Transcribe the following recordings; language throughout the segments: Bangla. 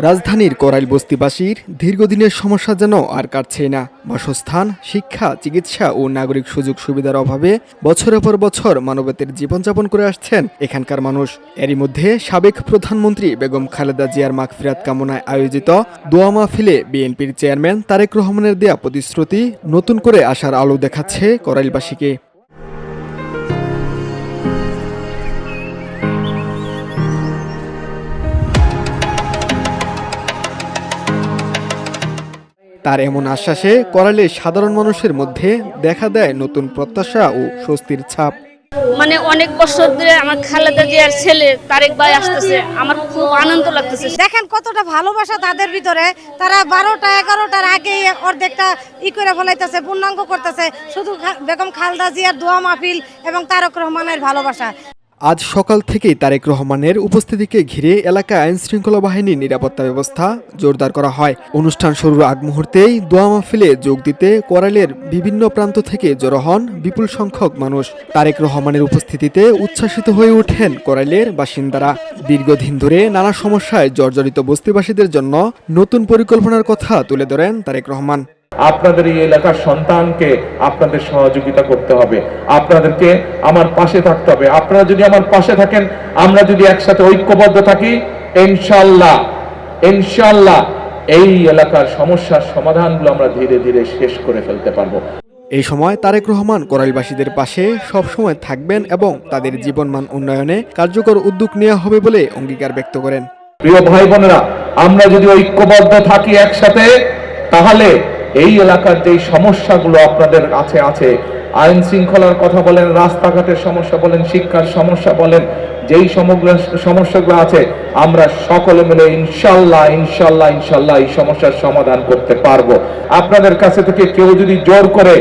রাজধানীর করাইল বস্তিবাসীর দীর্ঘদিনের সমস্যা যেন আর কাটছে না। বাসস্থান, শিক্ষা, চিকিৎসা ও নাগরিক সুযোগ সুবিধার অভাবে বছরের পর বছর মানবতার জীবনযাপন করে আসছেন এখানকার মানুষ। এরই মধ্যে সাবেক প্রধানমন্ত্রী বেগম খালেদা জিয়ার মাগফিরাত কামনায় আয়োজিত দোয়া মাহফিলে বিএনপির চেয়ারম্যান তারেক রহমানের দেয়া প্রতিশ্রুতি নতুন করে আশার আলো দেখাচ্ছে করাইলবাসীকে। তার এমন আশ্বাসে করাইলের সাধারণ মানুষের মধ্যে দেখা দেয় নতুন প্রত্যাশা ও স্বস্তির ছাপ। মানে অনেক বছর ধরে আমার খালেদা জিয়ার ছেলে তারেক ভাই আসতেছে, আমার খুব আনন্দ লাগতেছে। দেখেন কতটা ভালোবাসা তাদের ভিতরে, তারা 12টা 11টার আগে অর্ধেকটা করে ফলাইতেছে, পূর্ণাঙ্গ করতেছে শুধু বেগম খালেদা জিয়ার দোয়া মাহফিল এবং তারেক রহমানের ভালোবাসা। আজ সকাল থেকেই তারেক রহমানের উপস্থিতিকে ঘিরে এলাকায় আইন শৃঙ্খলা বাহিনীর নিরাপত্তা ব্যবস্থা জোরদার করা হয়। অনুষ্ঠান শুরুর আগ মুহূর্তেই দোয়া মাহফিলে যোগ দিতে করাইলের বিভিন্ন প্রান্ত থেকে জড়ো হন বিপুল সংখ্যক মানুষ। তারেক রহমানের উপস্থিতিতে উচ্ছ্বাসিত হয়ে ওঠেন করাইলের বাসিন্দারা। দীর্ঘদিন ধরে নানা সমস্যায় জর্জরিত বস্তিবাসীদের জন্য নতুন পরিকল্পনার কথা তুলে ধরেন তারেক রহমান। আপনাদের এই এলাকার সন্তানকে আপনাদের সহযোগিতা করতে হবে, আপনাদেরকে আমার পাশে থাকতে হবে। আপনারা যদি আমার পাশে থাকেন, আমরা যদি একসাথে ঐক্যবদ্ধ থাকি, ইনশাআল্লাহ ইনশাআল্লাহ এই এলাকার সমস্যার সমাধানগুলো আমরা ধীরে ধীরে শেষ করে ফেলতে পারবো। এই সময় তারেক রহমান করাইলবাসীদের পাশে সবসময় থাকবেন এবং তাদের জীবনমান উন্নয়নে কার্যকর উদ্যোগ নেওয়া হবে বলে অঙ্গীকার ব্যক্ত করেন। প্রিয় ভাই বোনেরা, আমরা যদি ঐক্যবদ্ধ থাকি একসাথে, তাহলে এই এলাকার যে সমস্যাগুলো আপনাদের কাছে আছে, আইন শৃঙ্খলার কথা বলেন, রাস্তাঘাটের সমস্যা বলেন, শিক্ষার সমস্যা বলেন, যেই সমস্যাগুলো আছে, আমরা সকলে মিলে ইনশাআল্লাহ ইনশাআল্লাহ ইনশাআল্লাহ এই সমস্যার সমাধান করতে পারবো। আপনাদের কাছে থেকে কেউ যদি জোর করে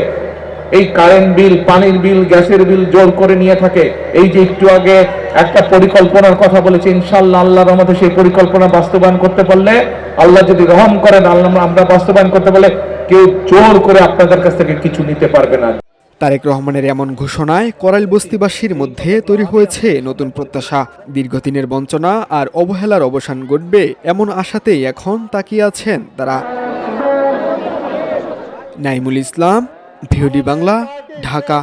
এই কারেন্ট বিল, পানির বিল, গ্যাসের বিল জোর করে নিয়ে থাকে, এই যে একটু আগে একটা পরিকল্পনার কথা বলেছে, ইনশাআল্লাহ আল্লাহর রহমতে সেই পরিকল্পনা বাস্তবায়ন করতে পারলে, আল্লাহ যদি রহম করেন, আল্লাহ আমরা বাস্তবায়ন করতে পারলে কেউ জোর করে আপনাদের কাছ থেকে কিছু নিতে পারবে না। তারেক রহমানের এমন ঘোষণায় করাইল বস্তিবাসীর মধ্যে তৈরি হয়েছে নতুন প্রত্যাশা। দীর্ঘদিনের বঞ্চনা আর অবহেলার অবসান ঘটবে এমন আশাতেই এখন তাকিয়ে আছেন তারা। নাইমুল ইসলাম, ভিওডি বাংলা, ঢাকা।